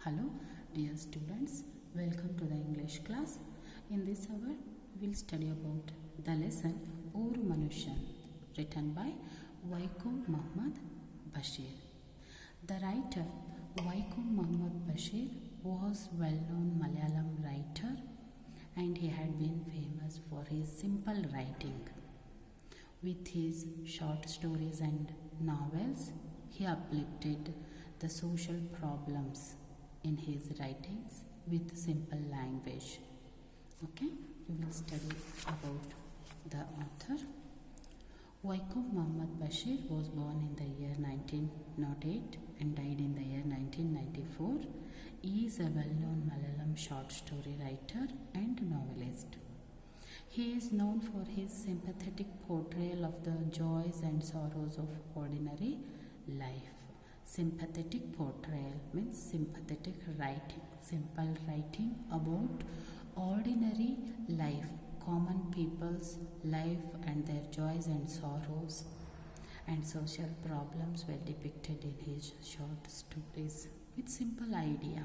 Hello dear students, welcome to the English class. In this hour, we will study about the lesson Oru Manushyan, written by Vaikom Muhammad Bashir. The writer Vaikom Muhammad Bashir was well-known Malayalam writer and he had been famous for his simple writing. With his short stories and novels, he uplifted the social problems in his writings with simple language. Okay, we will study about the author. Vaikom Muhammad Bashir was born in the year 1908 and died in the year 1994. He is a well-known Malayalam short story writer and novelist. He is known for his sympathetic portrayal of the joys and sorrows of ordinary life. Sympathetic portrayal means sympathetic writing, simple writing about ordinary life, common people's life and their joys and sorrows and social problems were depicted in his short stories with simple idea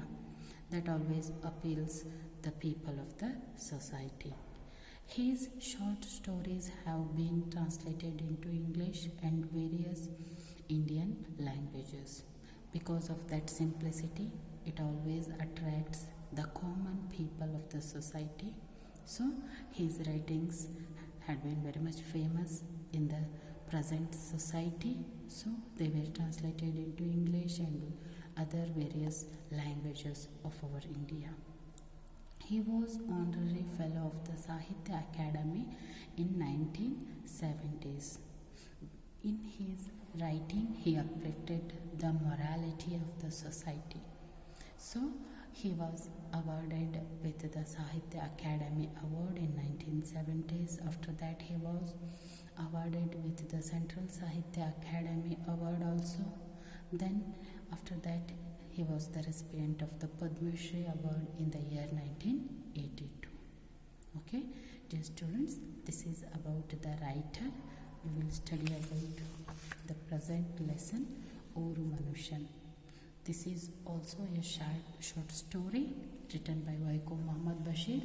that always appeals the people of the society. His short stories have been translated into English and various Indian languages. Because of that simplicity, it always attracts the common people of the society. So, his writings had been very much famous in the present society. So, they were translated into English and other various languages of our India. He was honorary fellow of the Sahitya Academy in 1970s. In his writing, he uplifted the morality of the society. So, he was awarded with the Sahitya Academy Award in 1970s. After that, he was awarded with the Central Sahitya Academy Award also. Then, after that, he was the recipient of the Padma Shri Award in the year 1982. Okay, dear students, this is about the writer. We will study about the present lesson, Oru Manushyan. This is also a short story written by Vaikom Muhammad Bashir.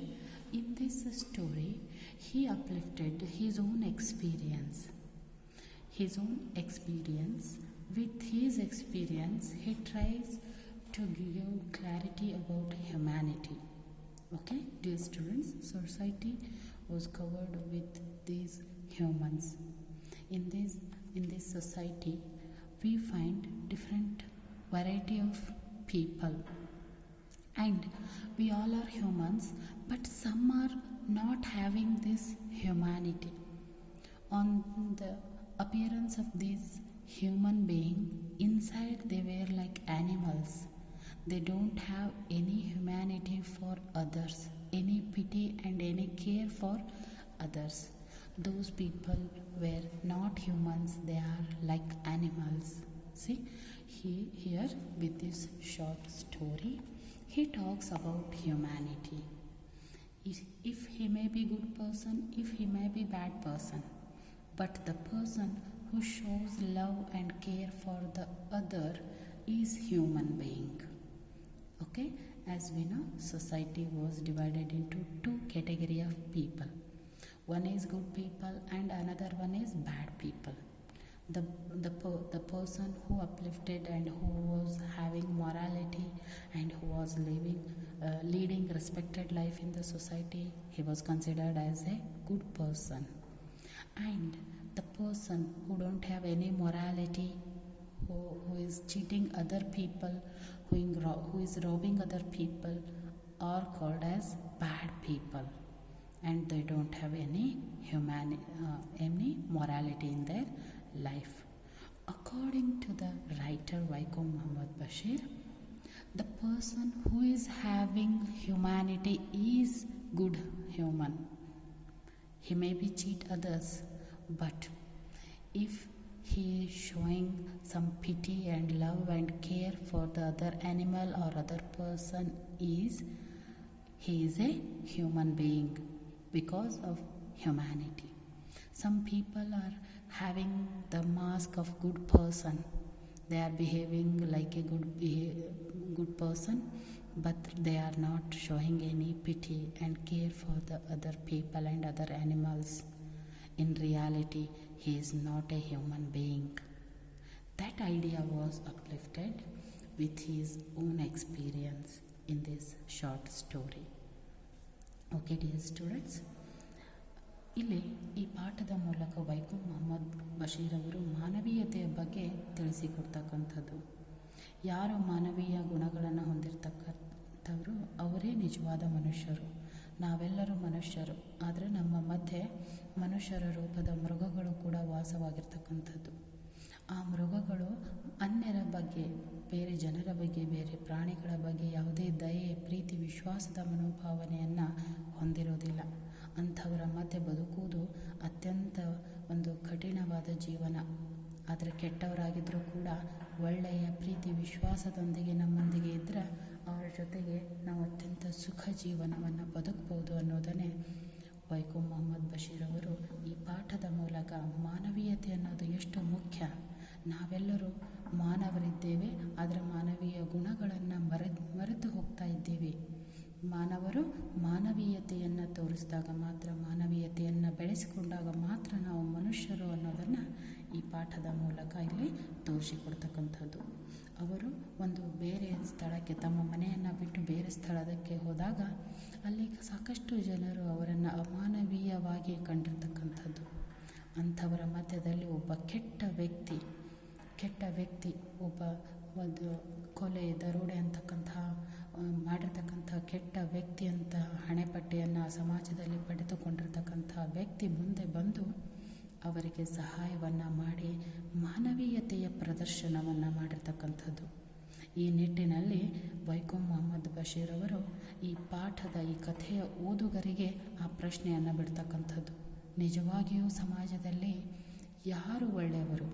In this story, he uplifted his own experience. With his experience, he tries to give clarity about humanity. Okay, dear students, society was covered with these humans. In this society, we find different variety of people, and we all are humans, but some are not having this humanity. On the appearance of this human being, inside they were like animals. They don't have any humanity for others, any pity and any care for others. Those people were not humans, they are like animals. See, here with this short story, he talks about humanity. If he may be good person, if he may be bad person, but the person who shows love and care for the other is human being. Okay, as we know, society was divided into two categories of people. One is good people and another one is bad people. The person who uplifted and who was having morality and who was leading respected life in the society, he was considered as a good person. And the person who don't have any morality, who is cheating other people, who is robbing other people, are called as bad people, and they don't have any morality in their life. According to the writer Vaikom Muhammad Bashir, the person who is having humanity is good human. He may be cheat others, but if he is showing some pity and love and care for the other animal or other person, he is a human being because of humanity. Some people are having the mask of good person. They are behaving like a good person, but they are not showing any pity and care for the other people and other animals. In reality, he is not a human being. That idea was uplifted with his own experience in this short story. Okay, dear students, ಇಲ್ಲಿ ಈ ಪಾಠದ ಮೂಲಕ ವೈಕಂ ಮೊಹಮ್ಮದ್ ಬಶೀರ್ ಅವರು ಮಾನವೀಯತೆಯ ಬಗ್ಗೆ ತಿಳಿಸಿಕೊಡ್ತಕ್ಕಂಥದ್ದು. ಯಾರು ಮಾನವೀಯ ಗುಣಗಳನ್ನು ಹೊಂದಿರತಕ್ಕಂಥವರು ಅವರೇ ನಿಜವಾದ ಮನುಷ್ಯರು. ನಾವೆಲ್ಲರೂ ಮನುಷ್ಯರು, ಆದರೆ ನಮ್ಮ ಮಧ್ಯೆ ಮನುಷ್ಯರ ರೂಪದ ಮೃಗಗಳು ಕೂಡ ವಾಸವಾಗಿರ್ತಕ್ಕಂಥದ್ದು. ಆ ಮೃಗಗಳು ಅನ್ಯರ ಬಗ್ಗೆ, ಬೇರೆ ಜನರ ಬಗ್ಗೆ, ಬೇರೆ ಪ್ರಾಣಿಗಳ ಬಗ್ಗೆ ಯಾವುದೇ ದಯೆ, ಪ್ರೀತಿ, ವಿಶ್ವಾಸದ ಮನೋಭಾವನೆಯನ್ನು ಹೊಂದಿರೋದಿಲ್ಲ. ಅಂಥವರ ಮಧ್ಯೆ ಬದುಕುವುದು ಅತ್ಯಂತ ಒಂದು ಕಠಿಣವಾದ ಜೀವನ. ಆದರೆ ಕೆಟ್ಟವರಾಗಿದ್ದರೂ ಕೂಡ ಒಳ್ಳೆಯ ಪ್ರೀತಿ ವಿಶ್ವಾಸದೊಂದಿಗೆ ನಮ್ಮೊಂದಿಗೆ ಇದ್ದರೆ ಅವರ ಜೊತೆಗೆ ನಾವು ಅತ್ಯಂತ ಸುಖ ಜೀವನವನ್ನು ಬದುಕಬಹುದು ಅನ್ನೋದನ್ನೇ ವೈಕಂ ಮೊಹಮ್ಮದ್ ಬಶೀರ್ ಅವರು ಈ ಪಾಠದ ಮೂಲಕ ಮಾನವೀಯತೆ ಅನ್ನೋದು ಎಷ್ಟು ಮುಖ್ಯ. ನಾವೆಲ್ಲರೂ ಮಾನವರಿದ್ದೇವೆ, ಆದರೆ ಮಾನವೀಯ ಗುಣಗಳನ್ನು ಮರೆತು ಹೋಗ್ತಾ ಇದ್ದೀವಿ. ಮಾನವರು ಮಾನವೀಯತೆಯನ್ನು ತೋರಿಸಿದಾಗ ಮಾತ್ರ, ಮಾನವೀಯತೆಯನ್ನು ಬೆಳೆಸಿಕೊಂಡಾಗ ಮಾತ್ರ ನಾವು ಮನುಷ್ಯರು ಅನ್ನೋದನ್ನು ಈ ಪಾಠದ ಮೂಲಕ ಇಲ್ಲಿ ತೋರಿಸಿಕೊಡ್ತಕ್ಕಂಥದ್ದು. ಅವರು ಒಂದು ಬೇರೆ ಸ್ಥಳಕ್ಕೆ, ತಮ್ಮ ಮನೆಯನ್ನು ಬಿಟ್ಟು ಬೇರೆ ಸ್ಥಳಕ್ಕೆ ಹೋದಾಗ ಅಲ್ಲಿ ಸಾಕಷ್ಟು ಜನರು ಅವರನ್ನು ಅಮಾನವೀಯವಾಗಿ ಕಂಡಿರ್ತಕ್ಕಂಥದ್ದು. ಅಂಥವರ ಮಧ್ಯದಲ್ಲಿ ಒಬ್ಬ ಕೆಟ್ಟ ವ್ಯಕ್ತಿ ಒಬ್ಬ ಒಂದು ಕೊಲೆ, ದರೋಡೆ ಅಂತಕ್ಕಂತಹ ಮಾಡಿರ್ತಕ್ಕಂಥ ಕೆಟ್ಟ ವ್ಯಕ್ತಿ ಅಂತ ಹಣೆಪಟ್ಟಿಯನ್ನು ಸಮಾಜದಲ್ಲಿ ಪಡೆದುಕೊಂಡಿರ್ತಕ್ಕಂಥ ವ್ಯಕ್ತಿ ಮುಂದೆ ಬಂದು ಅವರಿಗೆ ಸಹಾಯವನ್ನು ಮಾಡಿ ಮಾನವೀಯತೆಯ ಪ್ರದರ್ಶನವನ್ನು ಮಾಡಿರ್ತಕ್ಕಂಥದ್ದು. ಈ ನಿಟ್ಟಿನಲ್ಲಿ ವೈಕಂ ಮೊಹಮ್ಮದ್ ಬಶೀರ್ ಅವರು ಈ ಪಾಠದ, ಈ ಕಥೆಯ ಓದುಗರಿಗೆ ಆ ಪ್ರಶ್ನೆಯನ್ನು ಬಿಡ್ತಕ್ಕಂಥದ್ದು. ನಿಜವಾಗಿಯೂ ಸಮಾಜದಲ್ಲಿ ಯಾರು ಒಳ್ಳೆಯವರು?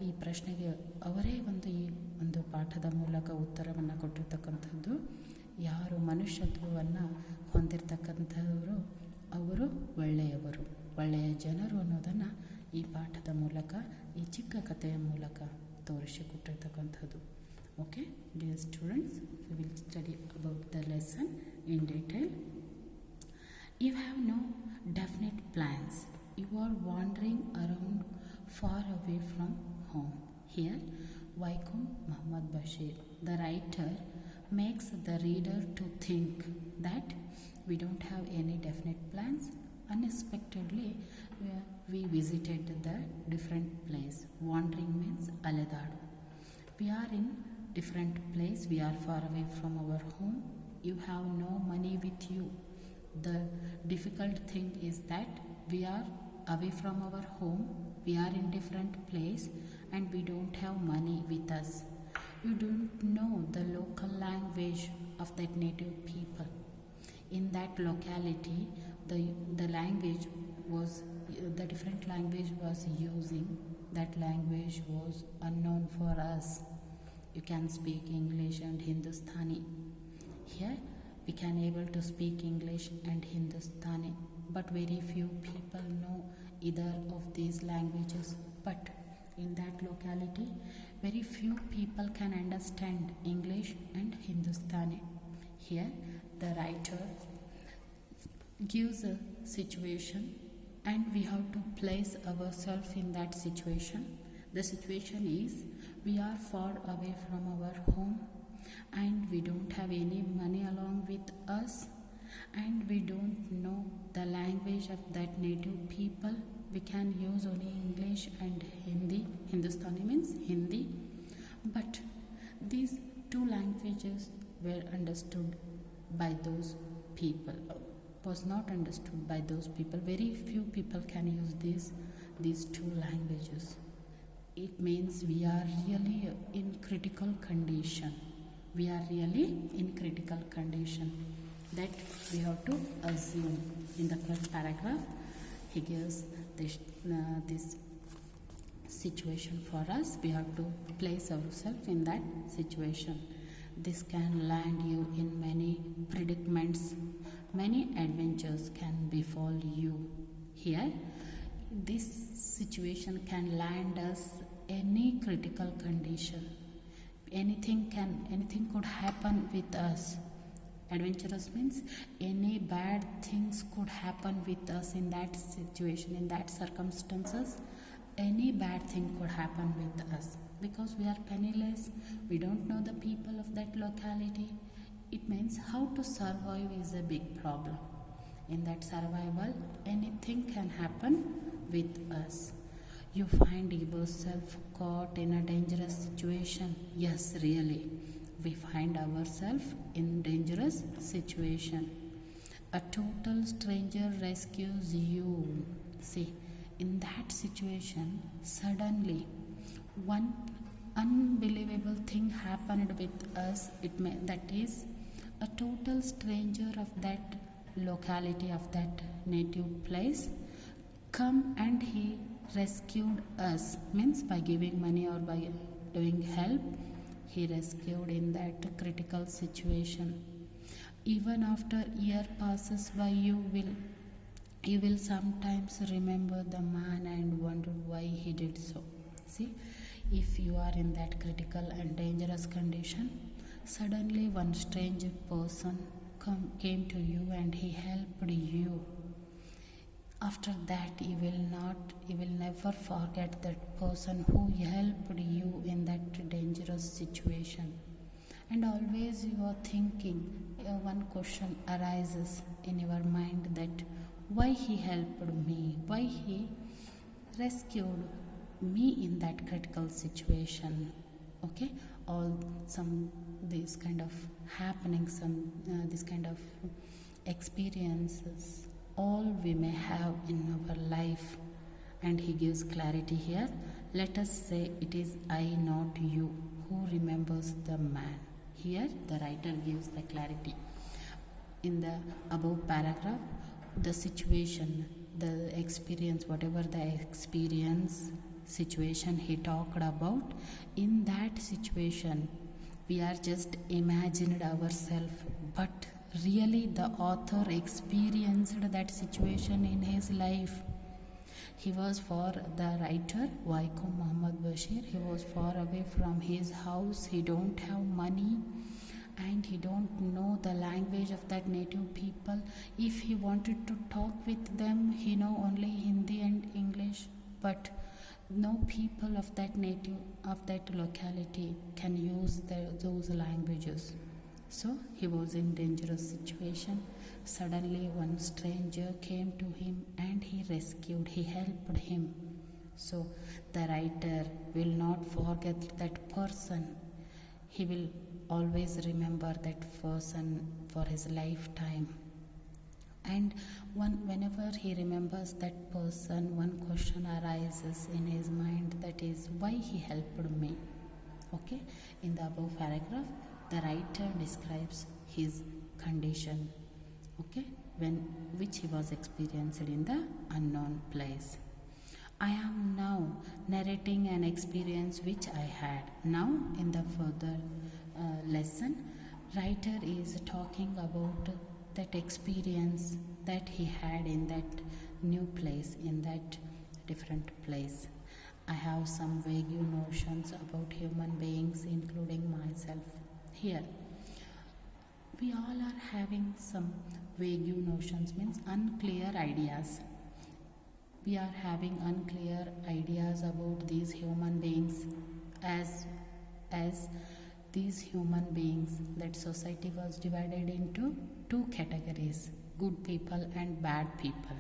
ಈ ಪ್ರಶ್ನೆಗೆ ಅವರೇ ಈ ಒಂದು ಪಾಠದ ಮೂಲಕ ಉತ್ತರವನ್ನು ಕೊಟ್ಟಿರ್ತಕ್ಕಂಥದ್ದು. ಯಾರು ಮನುಷ್ಯತ್ವವನ್ನು ಹೊಂದಿರತಕ್ಕಂಥವರು ಅವರು ಒಳ್ಳೆಯವರು, ಒಳ್ಳೆಯ ಜನರು ಅನ್ನೋದನ್ನು ಈ ಪಾಠದ ಮೂಲಕ, ಈ ಚಿಕ್ಕ ಕಥೆಯ ಮೂಲಕ ತೋರಿಸಿಕೊಟ್ಟಿರ್ತಕ್ಕಂಥದ್ದು. Okay dear students, we will study about the lesson in detail. You have no definite plans. You are wandering around far away from home. Here, Waikum Muhammad Bashir, the writer, makes the reader to think that we don't have any definite plans. Unexpectedly, we visited the different place. Wandering means aledadu. We are in different place. We are far away from our home. You have no money with you. The difficult thing is that we are away from our home, we are in different place, and we don't have money with us. You don't know the local language of that native people. In that locality, the language was, the different language was using, that language was unknown for us. You can speak English and Hindustani. Here we can able to speak English and Hindustani, but very few people know either of these languages. But in that locality, very few people can understand English and Hindustani. Here the writer gives a situation and we have to place ourselves in that situation. The situation is, we are far away from our home and we don't have any money along with us, and we don't know the language of that native people. We can use only English and Hindi. Hindustani means Hindi. But these two languages were understood by those people, was not understood by those people. Very few people can use these two languages. It means we are really in critical condition. We are really in critical condition. That we have to assume. In the first paragraph, he gives this situation for us. We have to place ourselves in that situation. This can land you in many predicaments. Many adventures can befall you. Here, this situation can land us any critical condition. Anything could happen with us. Adventurous means any bad things could happen with us in that situation, in that circumstances. Any bad thing could happen with us because we are penniless. We don't know the people of that locality. It means how to survive is a big problem. In that survival, anything can happen with us. You find yourself caught in a dangerous situation. Yes, really. We find ourselves in dangerous situation. A total stranger rescues you. See, in that situation, suddenly one unbelievable thing happened with us. That is a total stranger of that locality, of that native place, come and he rescued us. Means by giving money or by doing help, he rescued in that critical situation. Even after year passes by, you will sometimes remember the man and wonder why he did so. See, if you are in that critical and dangerous condition, suddenly one strange person came to you and he helped you. After that, you will never forget that person who helped you in that dangerous situation. And always you are thinking, one question arises in your mind, that why he helped me, why he rescued me in that critical situation. Okay, all some these kind of happenings, some this kind of experiences, all we may have in our life. And he gives clarity here. Let us say it is I, not you, who remembers the man. Here the writer gives the clarity. In the above paragraph, the situation, the experience, whatever the experience, situation he talked about, in that situation we are just imagined ourselves, but really the author experienced that situation in his life. He was, for the writer Waikum Muhammad Bashir, he was far away from his house. He don't have money and he don't know the language of that native people. If he wanted to talk with them, he know only Hindi and English, but no people of that native, of that locality can use those languages. So he was in dangerous situation. Suddenly one stranger came to him and he rescued, he helped him. So the writer will not forget that person. He will always remember that person for his lifetime. And whenever he remembers that person, one question arises in his mind, that is, why he helped me. Okay, in the above paragraph, the writer describes his condition, okay, which he was experienced in the unknown place. I am now narrating an experience which I had. Now in the further lesson, writer is talking about that experience that he had in that new place, in that different place. I have some vague notions about human beings, including myself. Here, we all are having some vague notions, means unclear ideas. We are having unclear ideas about these human beings, as these human beings, that society was divided into two categories, good people and bad people.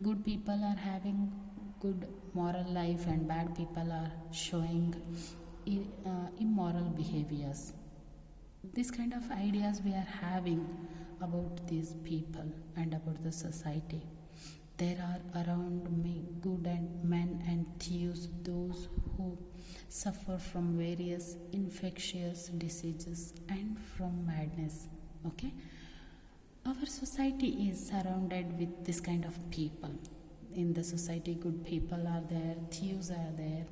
Good people are having good moral life and bad people are showing immoral behaviors. This kind of ideas we are having about these people and about the society. There are around me good and men and thieves, those who suffer from various infectious diseases and from madness. Okay, our society is surrounded with this kind of people. In the society, good people are there, thieves are there,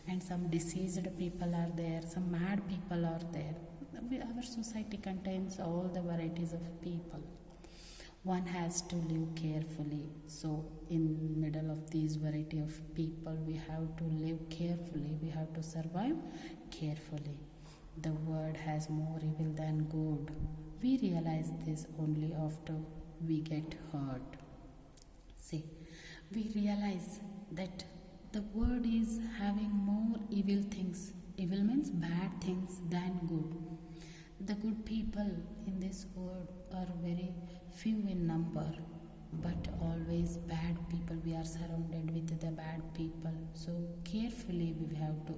and some diseased people are there, some mad people are there. Our society contains all the varieties of people. One has to live carefully. So in middle of these variety of people, we have to live carefully. We have to survive carefully. The world has more evil than good. We realize this only after we get hurt. See, we realize that the world is having more evil things. Evil means bad things than good. The good people in this world are very few in number, but always bad people. We are surrounded with the bad people. So carefully we have to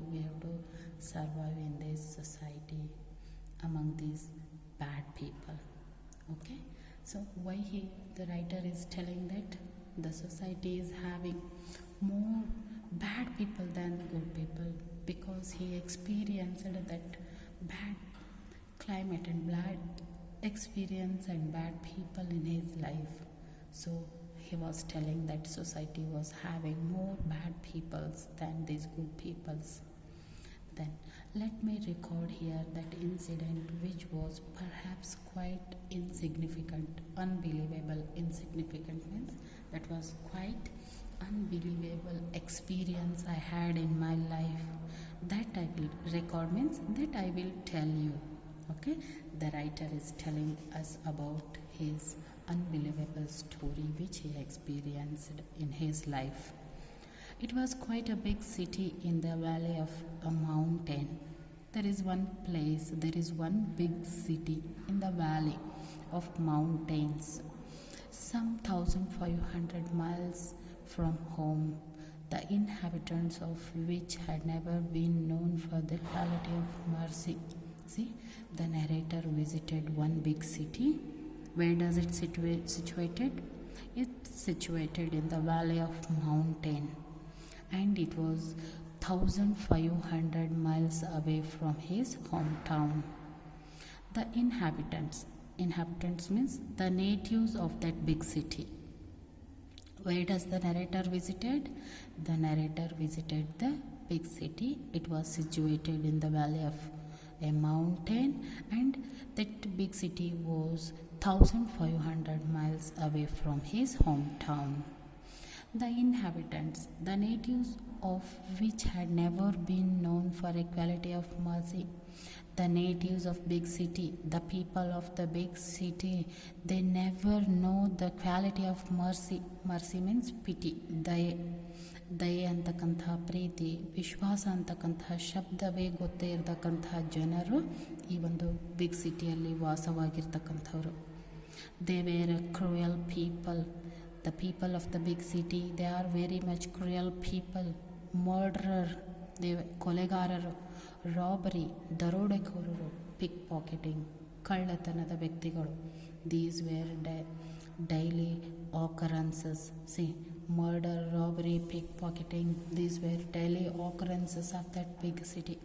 survive in this society among these bad people. Okay, so why the writer is telling that the society is having more bad people than good people, because he experienced that bad climate and bad experience and bad people in his life. So he was telling that society was having more bad peoples than these good peoples. Then let me record here that incident which was perhaps quite insignificant. Unbelievable insignificant means that was quite unbelievable experience I had in my life. That I will record means that I will tell you. Okay, the writer is telling us about his unbelievable story which he experienced in his life. It was quite a big city in the valley of a mountain. There is one big city in the valley of mountains, some 1500 miles from home, the inhabitants of which had never been known for the quality of mercy. See, the narrator visited one big city. Where does it situated? It's situated in the valley of mountain, and it was 1500 miles away from his hometown. The inhabitants means the natives of that big city. Where does the narrator visited? The narrator visited the big city. It was situated in the valley of a mountain, and that big city was 1500 miles away from his hometown. The inhabitants, the natives of which had never been known for equality of mercy. The natives of big city, the people of the big city, they never know the quality of mercy. Mercy means pity, ದಯೆ ಅಂತಕ್ಕಂತಹ ಪ್ರೀತಿ, ವಿಶ್ವಾಸ ಅಂತಕ್ಕಂತಹ ಶಬ್ದವೇ ಗೊತ್ತೇ ಇರತಕ್ಕಂತಹ ಜನರು ಈ ಒಂದು big ಸಿಟಿಯಲ್ಲಿ ವಾಸವಾಗಿರ್ತಕ್ಕಂಥವ್ರು. They were a cruel people. The people of the big city, they are very much cruel people. Murderer, ಕೊಲೆಗಾರರು. ರಾಬರಿ, ದರೋಡೆಕೋರರು. ಪಿಕ್ ಪಾಕೆಟಿಂಗ್, ಕಳ್ಳತನದ ವ್ಯಕ್ತಿಗಳು. These were daily occurrences. See, murder, robbery, pickpocketing, these were daily occurrences of that big city.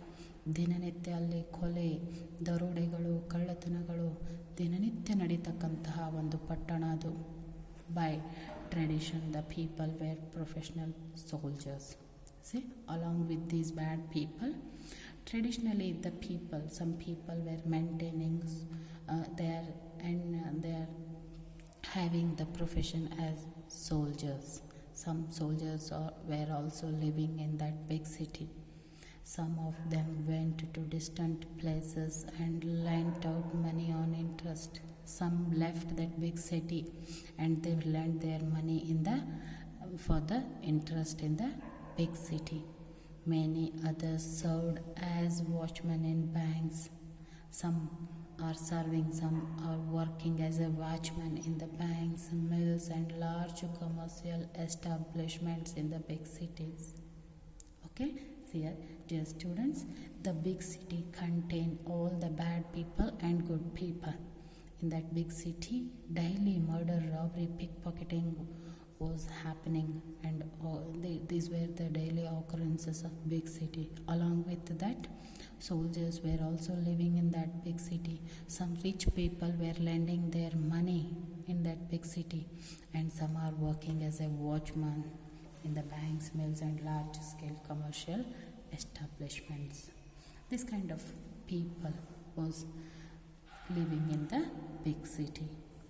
ದಿನನಿತ್ಯ ಅಲ್ಲಿ ಕೊಲೆ, ದರೋಡೆಗಳು, ಕಳ್ಳತನಗಳು ದಿನನಿತ್ಯ ನಡೀತಕ್ಕಂತಹ ಒಂದು ಪಟ್ಟಣ ಅದು. By tradition the people were professional soldiers. See, along with these bad people, traditionally the people, some people were maintaining they are having the profession as soldiers. Some soldiers were also living in that big city. Some of them went to distant places and lent out money on interest. Some left that big city and they lent their money for the interest in the big city. Many others served as watchmen in banks. Some are serving, some are working as a watchman in the banks, mills and large commercial establishments in the big cities. Okay, see here, dear students, the big city contained all the bad people and good people. In that big city, daily murder, robbery, pickpocketing was happening, and these were the daily occurrences of big city. Along with that, soldiers were also living in that big city. Some rich people were lending their money in that big city, and some are working as a watchman in the banks, mills and large scale commercial establishments. This kind of people was living in the big city.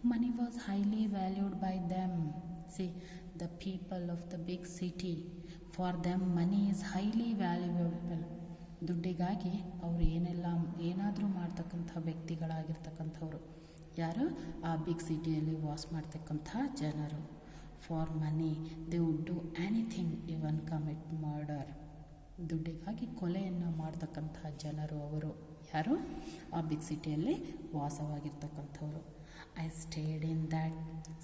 Money was highly valued by them. See, the people of the big city, for them money is highly valuable. ದುಡ್ಡಿಗಾಗಿ ಅವರು ಏನಾದರೂ ಮಾಡ್ತಕ್ಕಂಥ ವ್ಯಕ್ತಿಗಳಾಗಿರ್ತಕ್ಕಂಥವ್ರು ಯಾರು? ಆ big ಸಿಟಿಯಲ್ಲಿ ವಾಸ ಮಾಡ್ತಕ್ಕಂಥ ಜನರು. For money they would do anything, even commit murder. ದುಡ್ಡಿಗಾಗಿ ಕೊಲೆಯನ್ನು ಮಾಡ್ತಕ್ಕಂಥ ಜನರು ಅವರು ಯಾರು? ಆ ಬಿಗ್ ಸಿಟಿಯಲ್ಲಿ ವಾಸವಾಗಿರ್ತಕ್ಕಂಥವ್ರು. I stayed in that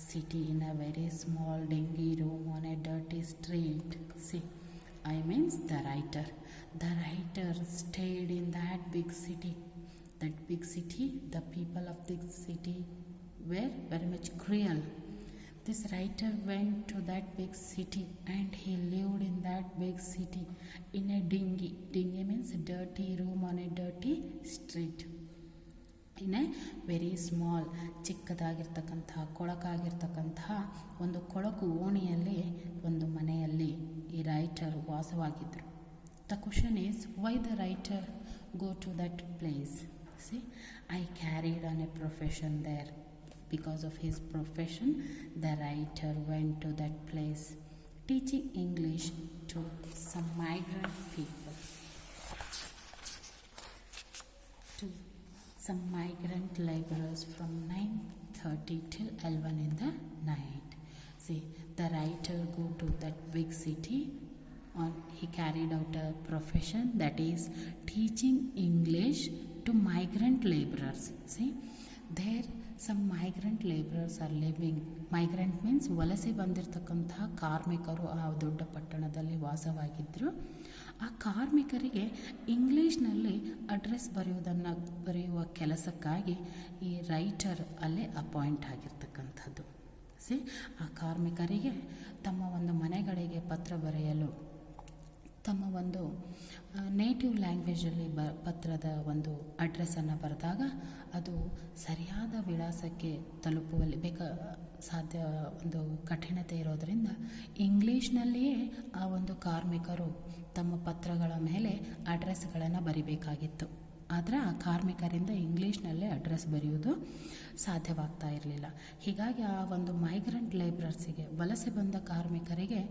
city in a very small dingy room on a dirty street. See, I means the writer. The writer stayed in that big city. That big city, the people of this city were very much cruel. This writer went to that big city and he lived in that big city in a dingy. Dingy means dirty room on a dirty street. In a very small, ಚಿಕ್ಕದಾಗಿರ್ತಕ್ಕಂಥ ಕೊಳಕಾಗಿರ್ತಕ್ಕಂತಹ ಒಂದು ಕೊಳಕು ಓಣಿಯಲ್ಲಿ ಒಂದು ಮನೆಯಲ್ಲಿ ಈ writer ವಾಸವಾಗಿದ್ದರು. The question is why the writer go to that place? See, I carried on a profession there. Because of his profession the writer went to that place teaching English to some migrant people. Some migrant laborers from 9:30 till 11 in the night. See, the writer go to that big city. He carried out a profession, that is teaching English to migrant laborers. See, there some migrant laborers are living. Migrant means ವಲಸೆ ಬಂದಿರತಕ್ಕಂತಹ ಕಾರ್ಮಿಕರು ಆ ದೊಡ್ಡ ಪಟ್ಟಣದಲ್ಲಿ ವಾಸವಾಗಿದ್ದರು. ಆ ಕಾರ್ಮಿಕರಿಗೆ ಇಂಗ್ಲೀಷ್ನಲ್ಲಿ address ಬರೆಯುವ ಕೆಲಸಕ್ಕಾಗಿ ಈ ರೈಟರ್ ಅಲ್ಲೇ ಅಪಾಯಿಂಟ್ ಆಗಿರ್ತಕ್ಕಂಥದ್ದು. ಸಿ, ಆ ಕಾರ್ಮಿಕರಿಗೆ ತಮ್ಮ ಒಂದು ಮನೆಗಳಿಗೆ ಪತ್ರ ಬರೆಯಲು ತಮ್ಮ ಒಂದು ನೇಟಿವ್ ಲ್ಯಾಂಗ್ವೇಜಲ್ಲಿ ಪತ್ರದ ಒಂದು ಅಡ್ರೆಸ್ಸನ್ನು ಬರೆದಾಗ ಅದು ಸರಿಯಾದ ವಿಳಾಸಕ್ಕೆ ತಲುಪುವಲ್ಲಿ ಸಾಧ್ಯ ಒಂದು ಕಠಿಣತೆ ಇರೋದರಿಂದ ಇಂಗ್ಲೀಷ್ನಲ್ಲಿಯೇ ಆ ಒಂದು ಕಾರ್ಮಿಕರು ತಮ್ಮ ಪತ್ರಗಳ ಮೇಲೆ ಅಡ್ರೆಸ್ಗಳನ್ನು ಬರಿಬೇಕಾಗಿತ್ತು. ಆದರೆ ಆ ಕಾರ್ಮಿಕರಿಂದ ಇಂಗ್ಲೀಷ್ನಲ್ಲೇ ಅಡ್ರೆಸ್ ಬರೆಯುವುದು ಸಾಧ್ಯವಾಗ್ತಾ ಇರಲಿಲ್ಲ. ಹೀಗಾಗಿ ಆ ಒಂದು ಮೈಗ್ರೆಂಟ್ ಲೇಬರರ್ಸಿಗೆ, ವಲಸೆ ಬಂದ ಕಾರ್ಮಿಕರಿಗೆ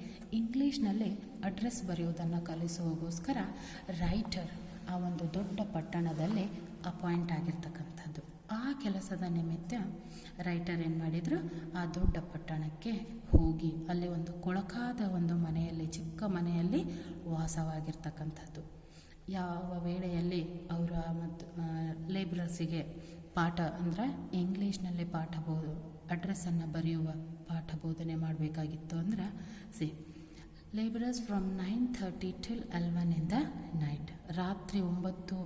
ಇಂಗ್ಲೀಷ್ನಲ್ಲಿ ಅಡ್ರೆಸ್ ಬರೆಯುವುದನ್ನು ಕಲಿಸುವಗೋಸ್ಕರ ರೈಟರ್ ಆ ಒಂದು ದೊಡ್ಡ ಪಟ್ಟಣದಲ್ಲಿ ಅಪಾಯಿಂಟ್ ಆಗಿರ್ತಕ್ಕಂಥದ್ದು. ಆ ಕೆಲಸದ ನಿಮಿತ್ತ ರೈಟರ್ ಏನು ಮಾಡಿದರು, ಆ ದೊಡ್ಡ ಪಟ್ಟಣಕ್ಕೆ ಹೋಗಿ ಅಲ್ಲಿ ಒಂದು ಕೊಳಕಾದ ಒಂದು ಮನೆಯಲ್ಲಿ, ಚಿಕ್ಕ ಮನೆಯಲ್ಲಿ ವಾಸವಾಗಿರ್ತಕ್ಕಂಥದ್ದು. ಯಾವ ವೇಳೆಯಲ್ಲಿ ಅವರ ಮತ್ತು ಲೇಬರರ್ಸಿಗೆ ಪಾಠ ಅಂದರೆ ಇಂಗ್ಲೀಷ್ನಲ್ಲಿ ಅಡ್ರೆಸ್ಸನ್ನು ಬರೆಯುವ ಪಾಠ ಬೋಧನೆ ಮಾಡಬೇಕಾಗಿತ್ತು ಅಂದ್ರೆ, C, labourers from 9:30 till 11 in the night. ರಾತ್ರಿ 9:00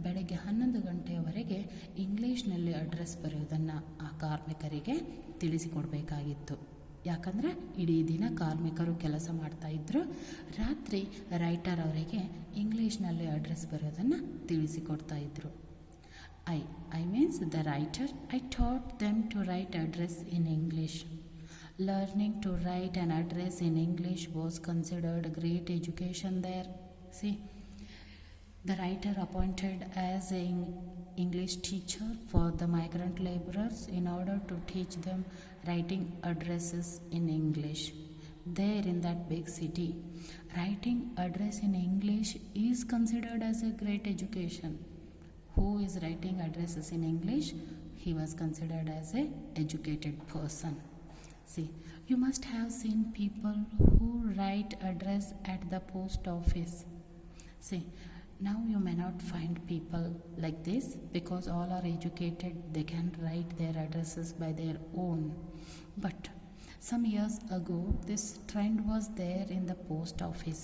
ಬೆಳಗ್ಗೆ 11 ಗಂಟೆಯವರೆಗೆ ಇಂಗ್ಲೀಷ್ನಲ್ಲಿ ಅಡ್ರೆಸ್ ಬರೆಯುವುದನ್ನು ಆ ಕಾರ್ಮಿಕರಿಗೆ ತಿಳಿಸಿಕೊಡಬೇಕಾಗಿತ್ತು. ಯಾಕಂದರೆ ಇಡೀ ದಿನ ಕಾರ್ಮಿಕರು ಕೆಲಸ ಮಾಡ್ತಾಯಿದ್ರು, ರಾತ್ರಿ ರೈಟರ್ ಅವರಿಗೆ ಇಂಗ್ಲೀಷ್ನಲ್ಲಿ ಅಡ್ರೆಸ್ ಬರೆಯೋದನ್ನು ತಿಳಿಸಿಕೊಡ್ತಾಯಿದ್ರು. I means the writer, I taught them to write address in English. Learning to write an address in English was considered great education there. See, the writer appointed as an English teacher for the migrant laborers in order to teach them writing addresses in English. There in that big city, writing address in English is considered as a great education. Who is writing addresses in English? He was considered as a educated person. See, you must have seen people who write address at the post office. See, now you may not find people like this because all are educated. They can write their addresses by their own. But some years ago, this trend was there in the post office.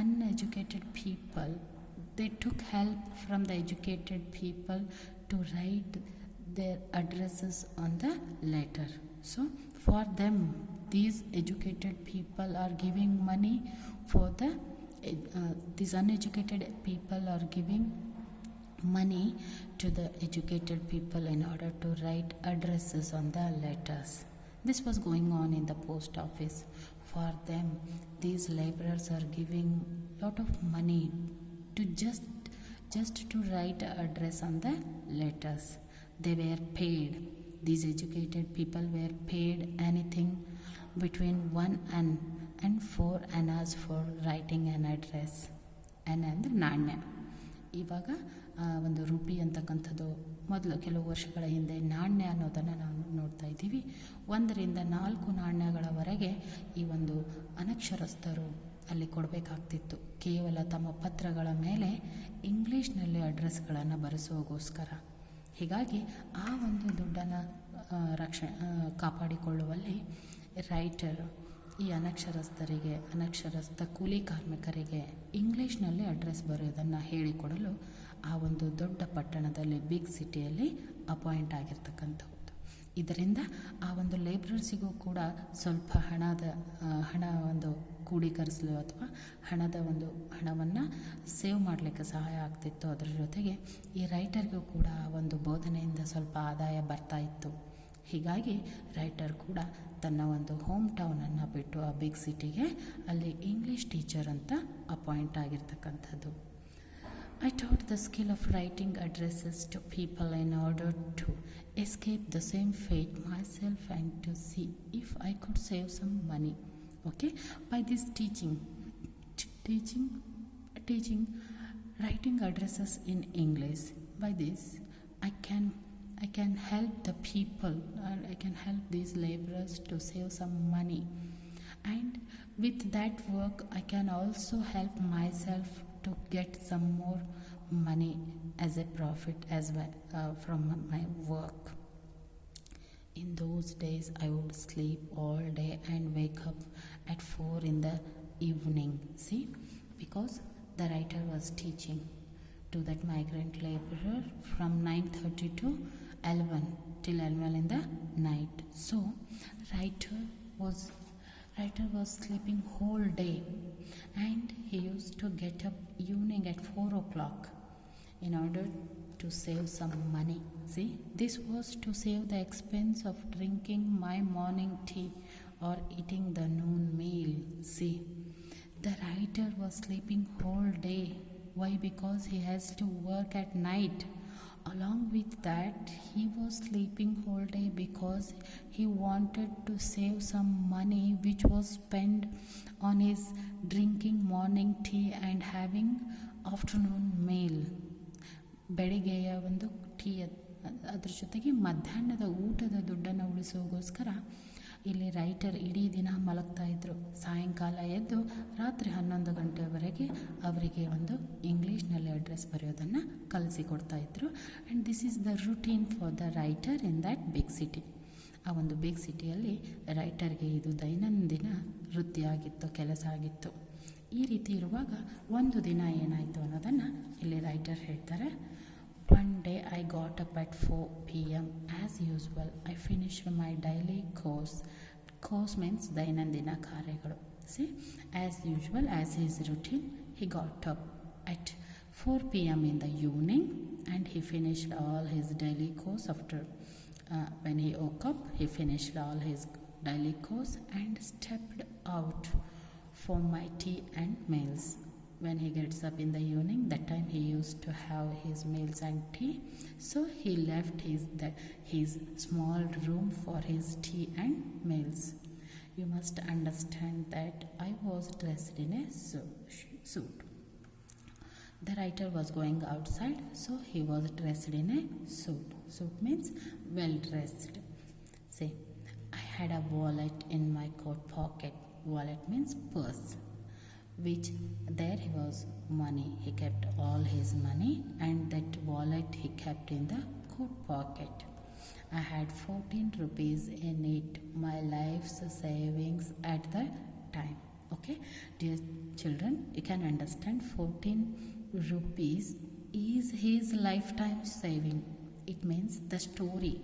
Uneducated people, they took help from the educated people to write their addresses on the letter. So, for them, these educated people are giving money for these uneducated people are giving money to the educated people in order to write addresses on the letters. This was going on in the post office. For them, these laborers are giving lot of money to just to write address on the letters. They were paid. these educated people were paid anything between 1 and 4 annas for writing an address. ಅನ್ನ ಅಂದರೆ ನಾಣ್ಯ. ಇವಾಗ ಒಂದು rupee ಅಂತಕ್ಕಂಥದ್ದು ಮೊದಲು ಕೆಲವು ವರ್ಷಗಳ ಹಿಂದೆ ನಾಣ್ಯ ಅನ್ನೋದನ್ನು ನಾವು ನೋಡ್ತಾ ಇದ್ದೀವಿ. 1-4 ನಾಣ್ಯಗಳವರೆಗೆ ಈ ಒಂದು ಅನಕ್ಷರಸ್ಥರು ಅಲ್ಲಿ ಕೊಡಬೇಕಾಗ್ತಿತ್ತು, ಕೇವಲ ತಮ್ಮ ಪತ್ರಗಳ ಮೇಲೆ ಇಂಗ್ಲೀಷ್ನಲ್ಲಿ ಅಡ್ರೆಸ್ಗಳನ್ನು ಬರೆಸೋಗೋಸ್ಕರ. ಹೀಗಾಗಿ ಆ ಒಂದು ದುಡ್ಡನ್ನು ಕಾಪಾಡಿಕೊಳ್ಳುವಲ್ಲಿ ರೈಟರ್ ಈ ಅನಕ್ಷರಸ್ಥ ಕೂಲಿ ಕಾರ್ಮಿಕರಿಗೆ ಇಂಗ್ಲೀಷ್ನಲ್ಲಿ ಅಡ್ರೆಸ್ ಬರೆಯೋದನ್ನು ಹೇಳಿಕೊಡಲು ಆ ಒಂದು ದೊಡ್ಡ ಪಟ್ಟಣದಲ್ಲಿ ಬಿಗ್ ಸಿಟಿಯಲ್ಲಿ ಅಪಾಯಿಂಟ್ ಆಗಿರ್ತಕ್ಕಂಥದ್ದು. ಇದರಿಂದ ಆ ಒಂದು ಲೇಬರರ್ಸಿಗೂ ಕೂಡ ಸ್ವಲ್ಪ ಹಣ ಒಂದು ಕ್ರೋಢೀಕರಿಸಲು ಅಥವಾ ಹಣವನ್ನು ಸೇವ್ ಮಾಡಲಿಕ್ಕೆ ಸಹಾಯ ಆಗ್ತಿತ್ತು. ಅದರ ಜೊತೆಗೆ ಈ ರೈಟರ್ಗೂ ಕೂಡ ಆ ಒಂದು ಬೋಧನೆಯಿಂದ ಸ್ವಲ್ಪ ಆದಾಯ ಬರ್ತಾ ಇತ್ತು. ಹೀಗಾಗಿ ರೈಟರ್ ಕೂಡ ತನ್ನ ಒಂದು ಹೋಮ್ ಟೌನನ್ನು ಬಿಟ್ಟು ಆ ಬಿಗ್ ಸಿಟಿಗೆ ಅಲ್ಲಿ ಇಂಗ್ಲೀಷ್ ಟೀಚರ್ ಅಂತ ಅಪಾಯಿಂಟ್ ಆಗಿರ್ತಕ್ಕಂಥದ್ದು. I taught the skill of writing addresses to people in order to escape the same fate myself and to see if I could save some money. Okay, by this teaching writing addresses in English, by this I can help the people, I can help these laborers to save some money, and with that work I can also help myself to get some more money as a profit as well from my work. In those days I would sleep all day and wake up at 4 in the evening. See, because the writer was teaching to that migrant laborer from 9:30 to 11 till 11 in the night. So writer was sleeping whole day, and he used to get up evening at 4 o'clock in order to save some money. See, this was to save the expense of drinking my morning tea or eating the noon meal. See, the writer was sleeping whole day. Why? Because he has to work at night. Along with that, he was sleeping whole day because he wanted to save some money which was spent on his drinking morning tea and having afternoon meal. ಬೆಳಿಗ್ಗೆಯ ಒಂದು tea, ಅದ್ರ ಜೊತೆಗೆ ಮಧ್ಯಾಹ್ನದ ಊಟದ ದುಡ್ಡನ್ನು ಉಳಿಸೋಗೋಸ್ಕರ ಇಲ್ಲಿ writer ಇಡೀ ದಿನ ಮಲಗ್ತಾ ಇದ್ದರು. ಸಾಯಂಕಾಲ ಎದ್ದು ರಾತ್ರಿ 11 ಗಂಟೆವರೆಗೆ ಅವರಿಗೆ ಒಂದು ಇಂಗ್ಲೀಷ್ನಲ್ಲಿ ಅಡ್ರೆಸ್ ಬರೆಯೋದನ್ನು ಕಲಿಸಿಕೊಡ್ತಾ ಇದ್ದರು. And this is the routine for the writer in that big city. ಆ ಒಂದು ಬಿಗ್ ಸಿಟಿಯಲ್ಲಿ ರೈಟರ್ಗೆ ಇದು ದೈನಂದಿನ ವೃತ್ತಿ ಆಗಿತ್ತು, ಕೆಲಸ ಆಗಿತ್ತು. ಈ ರೀತಿ ಇರುವಾಗ ಒಂದು ದಿನ ಏನಾಯಿತು ಅನ್ನೋದನ್ನು ಇಲ್ಲಿ ರೈಟರ್ ಹೇಳ್ತಾರೆ. One day I got up at 4 p.m. as usual. I finished my daily course. Course means dainandina ಕಾರ್ಯಗಳು. See, as usual, as his routine, he got up at 4 p.m. in the evening and he finished all his daily course. After when he woke up, he finished all his daily course and stepped out for my tea and meals. When he gets up in the evening, that time he used to have his meals and tea, so he left his small room for his tea and meals. You must understand that I was dressed in a suit. The writer was going outside, so he was dressed in a suit. Suit means well dressed. See, I had a wallet in my coat pocket. Wallet means purse, which there he was money. He kept all his money, and that wallet he kept in the coat pocket. I had 14 rupees in it, my life's savings at the time. Okay, dear children, you can understand 14 rupees is his lifetime saving. It means the story.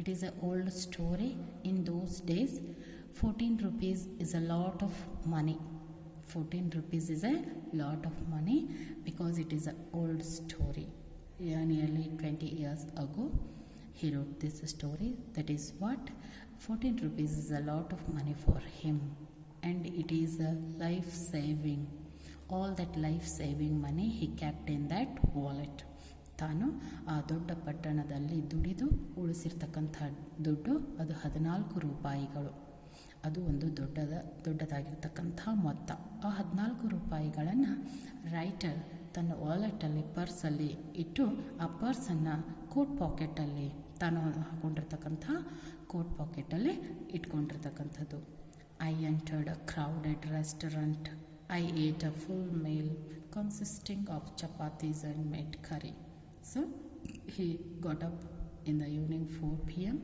It is an old story. In those days, 14 rupees is a lot of money. 14 rupees is a lot of money because it is an old story. Nearly 20 years ago he wrote this story. That is what 14 rupees is a lot of money for him, and it is a life saving. All that life saving money he kept in that wallet. ತಾನು ಆ ದೊಡ್ಡ ಪಟ್ಟಣದಲ್ಲಿ ದುಡಿದು ಉಳಿಸಿರ್ತಕ್ಕಂಥ ದುಡ್ಡು ಅದು 14 ರೂಪಾಯಿಗಳು. ಅದು ಒಂದು ದೊಡ್ಡದಾಗಿರ್ತಕ್ಕಂಥ ಮೊತ್ತ. ಆ 14 ರೂಪಾಯಿಗಳನ್ನು ರೈಟರ್ ತನ್ನ ವಾಲೆಟಲ್ಲಿ, ಪರ್ಸಲ್ಲಿ ಇಟ್ಟು, ಆ ಪರ್ಸನ್ನು ಕೋಟ್ ಪಾಕೆಟಲ್ಲಿ, ತಾನು ಹಾಕೊಂಡಿರ್ತಕ್ಕಂಥ coat ಪಾಕೆಟಲ್ಲಿ ಇಟ್ಕೊಂಡಿರ್ತಕ್ಕಂಥದ್ದು. I entered a crowded restaurant. I ate a full meal consisting of chapatis and made curry. So he got up in the evening 4 p.m.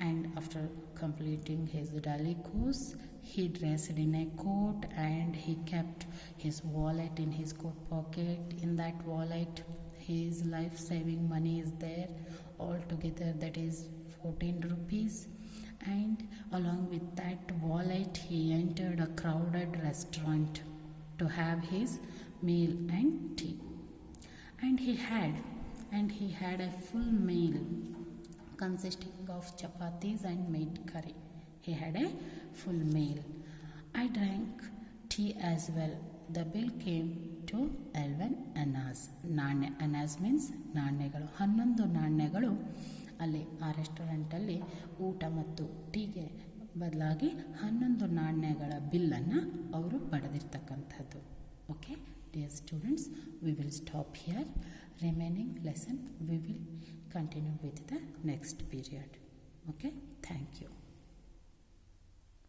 and after completing his daily course, he dressed in a coat and he kept his wallet in his coat pocket. In that wallet, his life-saving money is there. Altogether, that is 14 rupees. And along with that wallet, he entered a crowded restaurant to have his meal and tea. And he had a full meal consisting of chapatis and made curry. He had a full meal. I drank tea as well. The bill came to 11 annas. Annas means ನಾಣ್ಯಗಳು. 11 ನಾಣ್ಯಗಳು ಅಲ್ಲಿ ಆ ರೆಸ್ಟೋರೆಂಟಲ್ಲಿ ಊಟ ಮತ್ತು ಟೀಗೆ ಬದಲಾಗಿ 11 ನಾಣ್ಯಗಳ ಬಿಲ್ಲನ್ನು ಅವರು ಪಡೆದಿರ್ತಕ್ಕಂಥದ್ದು. Okay dear students, we will stop here. Remaining lesson we will continue with the next period. Okay, thank you.